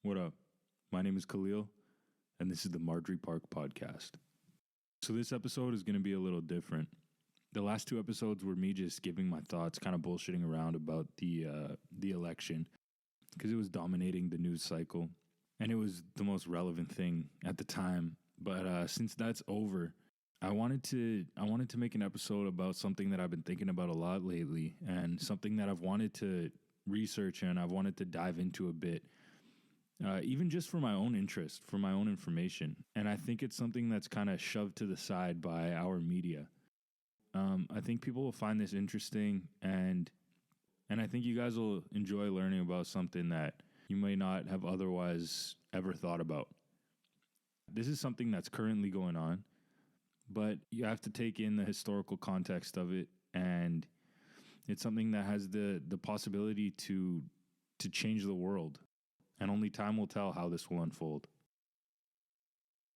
What up? My name is Khalil, and this is the Marjorie podcast. So this episode is going to be a little different. The last two episodes were me just giving my thoughts, kind of bullshitting around about the election, because it was dominating the news cycle, and it was the most relevant thing at the time. But since that's over, I wanted to make an episode about something that I've been thinking about a lot lately, and something that I've wanted to research and I've wanted to dive into a bit. Even just for my own interest, for my own information. And I think it's something that's kind of shoved to the side by our media. I think people will find this interesting, and I think you guys will enjoy learning about something that you may not have otherwise ever thought about. This is something that's currently going on, but you have to take in the historical context of it, and it's something that has the possibility to change the world. And only time will tell how this will unfold.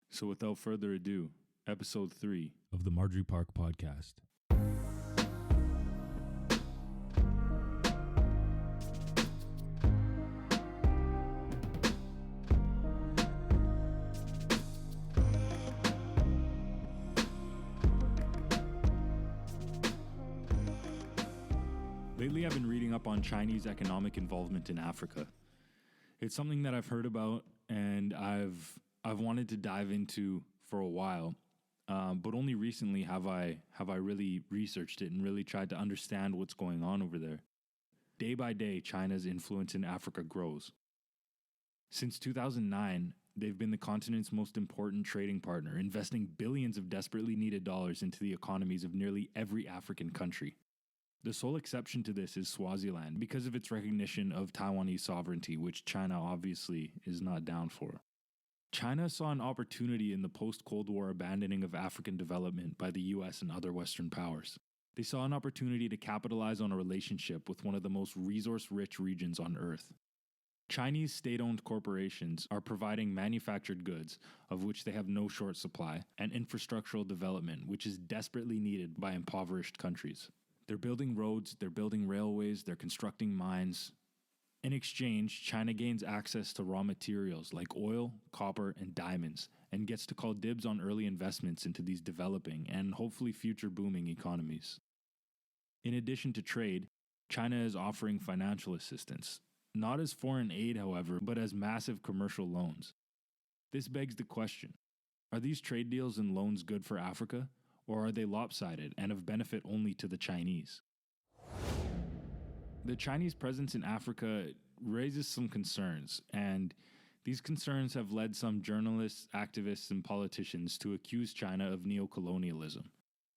So without further ado, episode 3 of the Marjorie podcast. Lately, I've been reading up on Chinese economic involvement in Africa. It's something that I've heard about and I've wanted to dive into for a while, but only recently have I really researched it and really tried to understand what's going on over there. Day by day, China's influence in Africa grows. Since 2009, they've been the continent's most important trading partner, investing billions of desperately needed dollars into the economies of nearly every African country. The sole exception to this is Swaziland because of its recognition of Taiwanese sovereignty, which China obviously is not down for. China saw an opportunity in the post-Cold War abandoning of African development by the US and other Western powers. They saw an opportunity to capitalize on a relationship with one of the most resource-rich regions on Earth. Chinese state-owned corporations are providing manufactured goods, of which they have no short supply, and infrastructural development, which is desperately needed by impoverished countries. They're building roads, they're building railways, they're constructing mines. In exchange, China gains access to raw materials like oil, copper, and diamonds, and gets to call dibs on early investments into these developing and hopefully future booming economies. In addition to trade, China is offering financial assistance, not as foreign aid, however, but as massive commercial loans. This begs the question, are these trade deals and loans good for Africa? Or are they lopsided and of benefit only to the Chinese? The Chinese presence in Africa raises some concerns, and these concerns have led some journalists, activists, and politicians to accuse China of neocolonialism,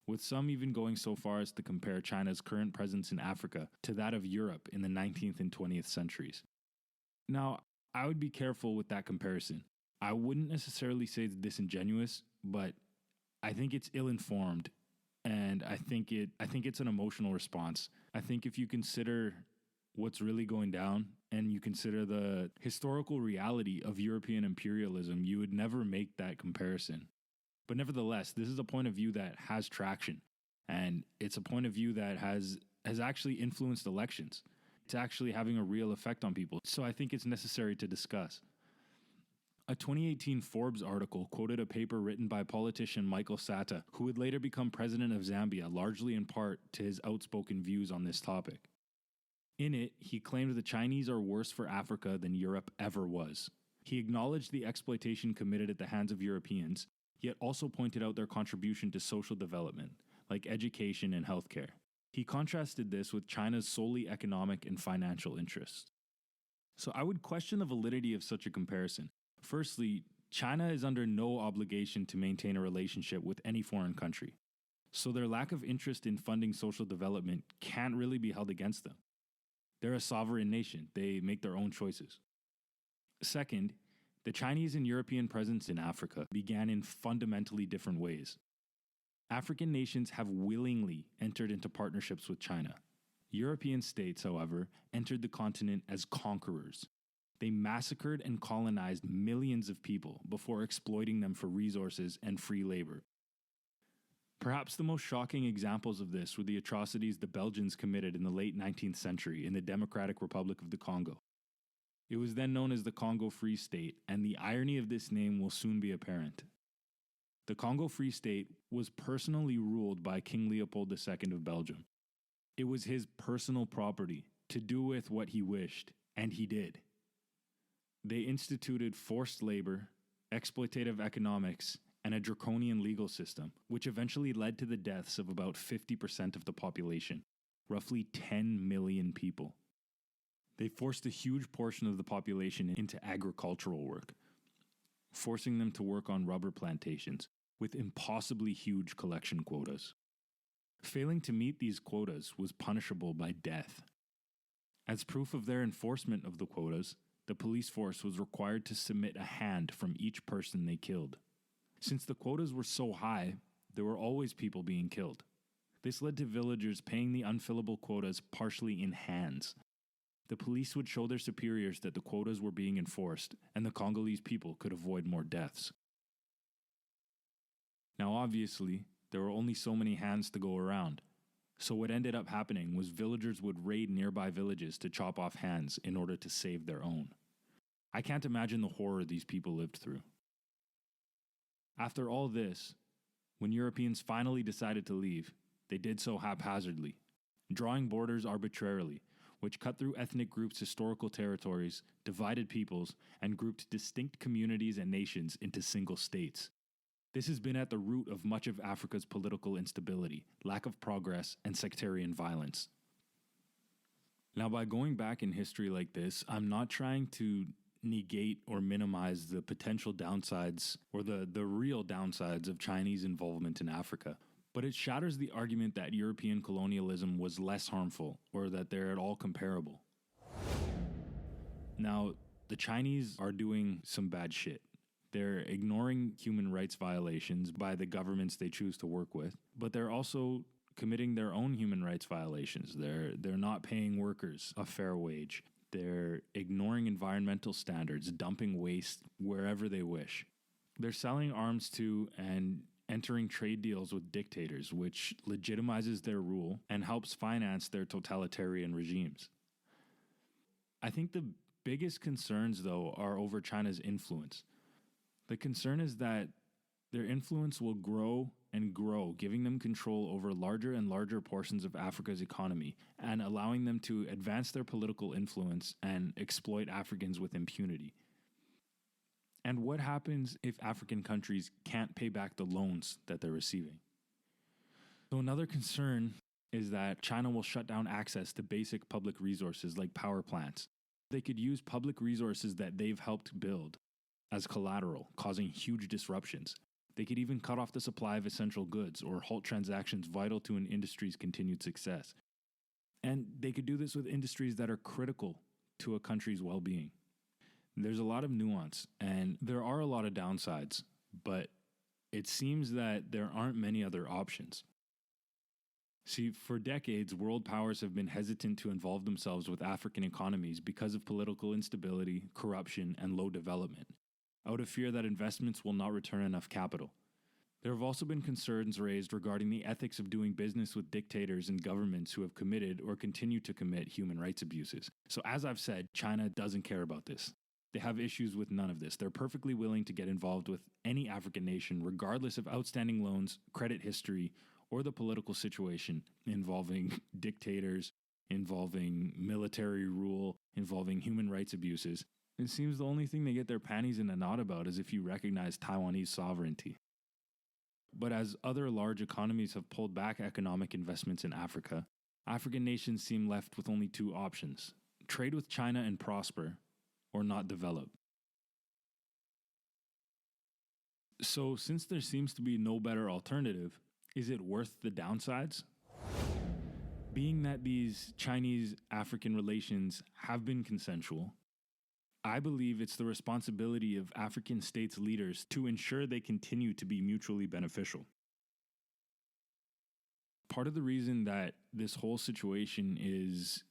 with some even going so far as to compare China's current presence in Africa to that of Europe in the 19th and 20th centuries. Now, I would be careful with that comparison. I wouldn't necessarily say it's disingenuous, but I think it's ill-informed, and I think it's an emotional response. I think if you consider what's really going down and you consider the historical reality of European imperialism, you would never make that comparison. But nevertheless, this is a point of view that has traction, and it's a point of view that has actually influenced elections. It's actually having a real effect on people, so I think it's necessary to discuss. A 2018 Forbes article quoted a paper written by politician Michael Sata, who would later become president of Zambia, largely in part to his outspoken views on this topic. In it, he claimed the Chinese are worse for Africa than Europe ever was. He acknowledged the exploitation committed at the hands of Europeans, yet also pointed out their contribution to social development, like education and healthcare. He contrasted this with China's solely economic and financial interests. So I would question the validity of such a comparison. Firstly, China is under no obligation to maintain a relationship with any foreign country, so their lack of interest in funding social development can't really be held against them. They're a sovereign nation, they make their own choices. Second, the Chinese and European presence in Africa began in fundamentally different ways. African nations have willingly entered into partnerships with China. European states, however, entered the continent as conquerors. They massacred and colonized millions of people before exploiting them for resources and free labor. Perhaps the most shocking examples of this were the atrocities the Belgians committed in the late 19th century in the Democratic Republic of the Congo. It was then known as the Congo Free State, and the irony of this name will soon be apparent. The Congo Free State was personally ruled by King Leopold II of Belgium. It was his personal property to do with what he wished, and he did. They instituted forced labor, exploitative economics, and a draconian legal system, which eventually led to the deaths of about 50% of the population, roughly 10 million people. They forced a huge portion of the population into agricultural work, forcing them to work on rubber plantations with impossibly huge collection quotas. Failing to meet these quotas was punishable by death. As proof of their enforcement of the quotas, the police force was required to submit a hand from each person they killed. Since the quotas were so high, there were always people being killed. This led to villagers paying the unfillable quotas partially in hands. The police would show their superiors that the quotas were being enforced, and the Congolese people could avoid more deaths. Now obviously, there were only so many hands to go around, so what ended up happening was villagers would raid nearby villages to chop off hands in order to save their own. I can't imagine the horror these people lived through. After all this, when Europeans finally decided to leave, they did so haphazardly, drawing borders arbitrarily, which cut through ethnic groups' historical territories, divided peoples, and grouped distinct communities and nations into single states. This has been at the root of much of Africa's political instability, lack of progress, and sectarian violence. Now, by going back in history like this, I'm not trying to negate or minimize the potential downsides or the real downsides of Chinese involvement in Africa. But it shatters the argument that European colonialism was less harmful or that they're at all comparable. Now, the Chinese are doing some bad shit. They're ignoring human rights violations by the governments they choose to work with, but they're also committing their own human rights violations. They're not paying workers a fair wage. They're ignoring environmental standards, dumping waste wherever they wish. They're selling arms to and entering trade deals with dictators, which legitimizes their rule and helps finance their totalitarian regimes. I think the biggest concerns, though, are over China's influence. The concern is that their influence will grow and grow, giving them control over larger and larger portions of Africa's economy and allowing them to advance their political influence and exploit Africans with impunity. And what happens if African countries can't pay back the loans that they're receiving? So another concern is that China will shut down access to basic public resources like power plants. They could use public resources that they've helped build as collateral, causing huge disruptions. They could even cut off the supply of essential goods or halt transactions vital to an industry's continued success. And they could do this with industries that are critical to a country's well-being. There's a lot of nuance, and there are a lot of downsides, but it seems that there aren't many other options. See, for decades, world powers have been hesitant to involve themselves with African economies because of political instability, corruption, and low development, out of fear that investments will not return enough capital. There have also been concerns raised regarding the ethics of doing business with dictators and governments who have committed or continue to commit human rights abuses. So as I've said, China doesn't care about this. They have issues with none of this. They're perfectly willing to get involved with any African nation, regardless of outstanding loans, credit history, or the political situation involving dictators, involving military rule, involving human rights abuses. It seems the only thing they get their panties in a knot about is if you recognize Taiwanese sovereignty. But as other large economies have pulled back economic investments in Africa, African nations seem left with only two options: trade with China and prosper, or not develop. So since there seems to be no better alternative, is it worth the downsides? Being that these Chinese-African relations have been consensual, I believe it's the responsibility of African states' leaders to ensure they continue to be mutually beneficial. Part of the reason that this whole situation is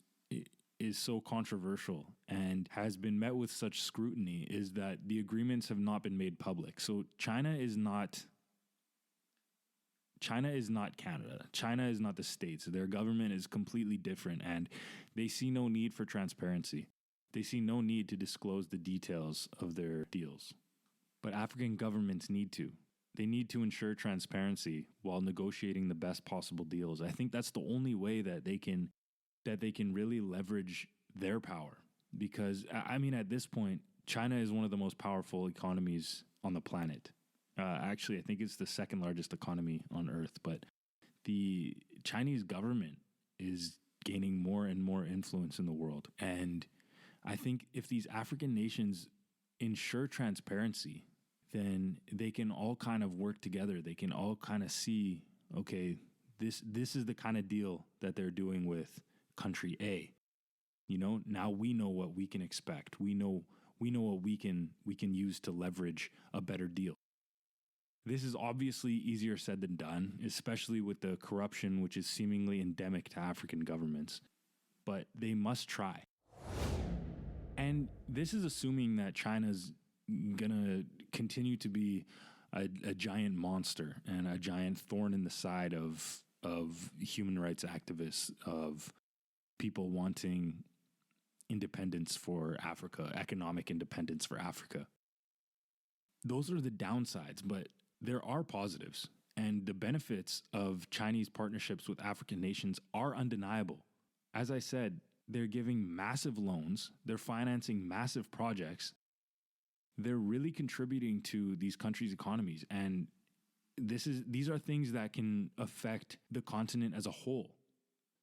so controversial and has been met with such scrutiny is that the agreements have not been made public. So China is not Canada. China is not the States. Their government is completely different, and they see no need for transparency. They see no need to disclose the details of their deals. But African governments need to. They need to ensure transparency while negotiating the best possible deals. I think that's the only way that they can really leverage their power. Because, I mean, at this point, China is one of the most powerful economies on the planet. Actually, I think it's the second largest economy on Earth. But the Chinese government is gaining more and more influence in the world. And I think if these African nations ensure transparency, then they can all kind of work together. They can all kind of see, okay, this is the kind of deal that they're doing with country A. You know, now we know what we can expect. We know what we can use to leverage a better deal. This is obviously easier said than done, especially with the corruption which is seemingly endemic to African governments. But they must try. And this is assuming that China's gonna continue to be a giant monster and a giant thorn in the side of human rights activists, of people wanting independence for Africa, economic independence for Africa. Those are the downsides, but there are positives. And the benefits of Chinese partnerships with African nations are undeniable. As I said, they're giving massive loans, they're financing massive projects, they're really contributing to these countries' economies. And these are things that can affect the continent as a whole.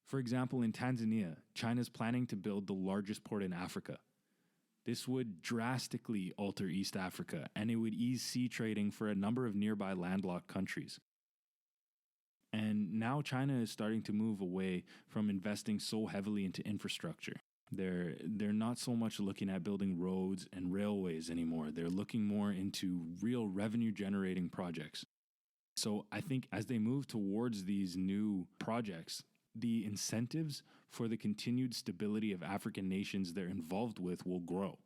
For example, in Tanzania, China's planning to build the largest port in Africa. This would drastically alter East Africa, and it would ease sea trading for a number of nearby landlocked countries. And now China is starting to move away from investing so heavily into infrastructure. They're not so much looking at building roads and railways anymore. They're looking more into real revenue generating projects. So I think as they move towards these new projects, the incentives for the continued stability of African nations they're involved with will grow.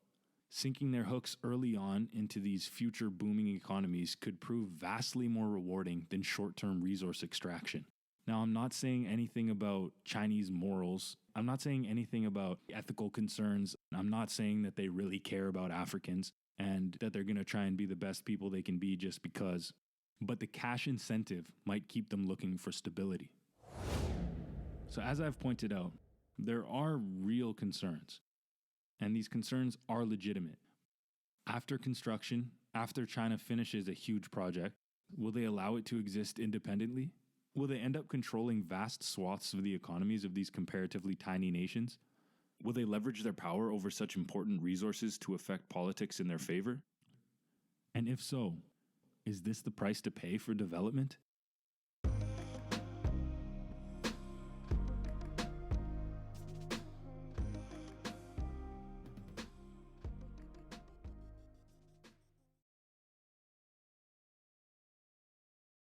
Sinking their hooks early on into these future booming economies could prove vastly more rewarding than short-term resource extraction. Now, I'm not saying anything about Chinese morals. I'm not saying anything about ethical concerns. I'm not saying that they really care about Africans and that they're going to try and be the best people they can be just because. But the cash incentive might keep them looking for stability. So as I've pointed out, there are real concerns, and these concerns are legitimate. After construction, after China finishes a huge project, will they allow it to exist independently? Will they end up controlling vast swaths of the economies of these comparatively tiny nations? Will they leverage their power over such important resources to affect politics in their favor? And if so, is this the price to pay for development?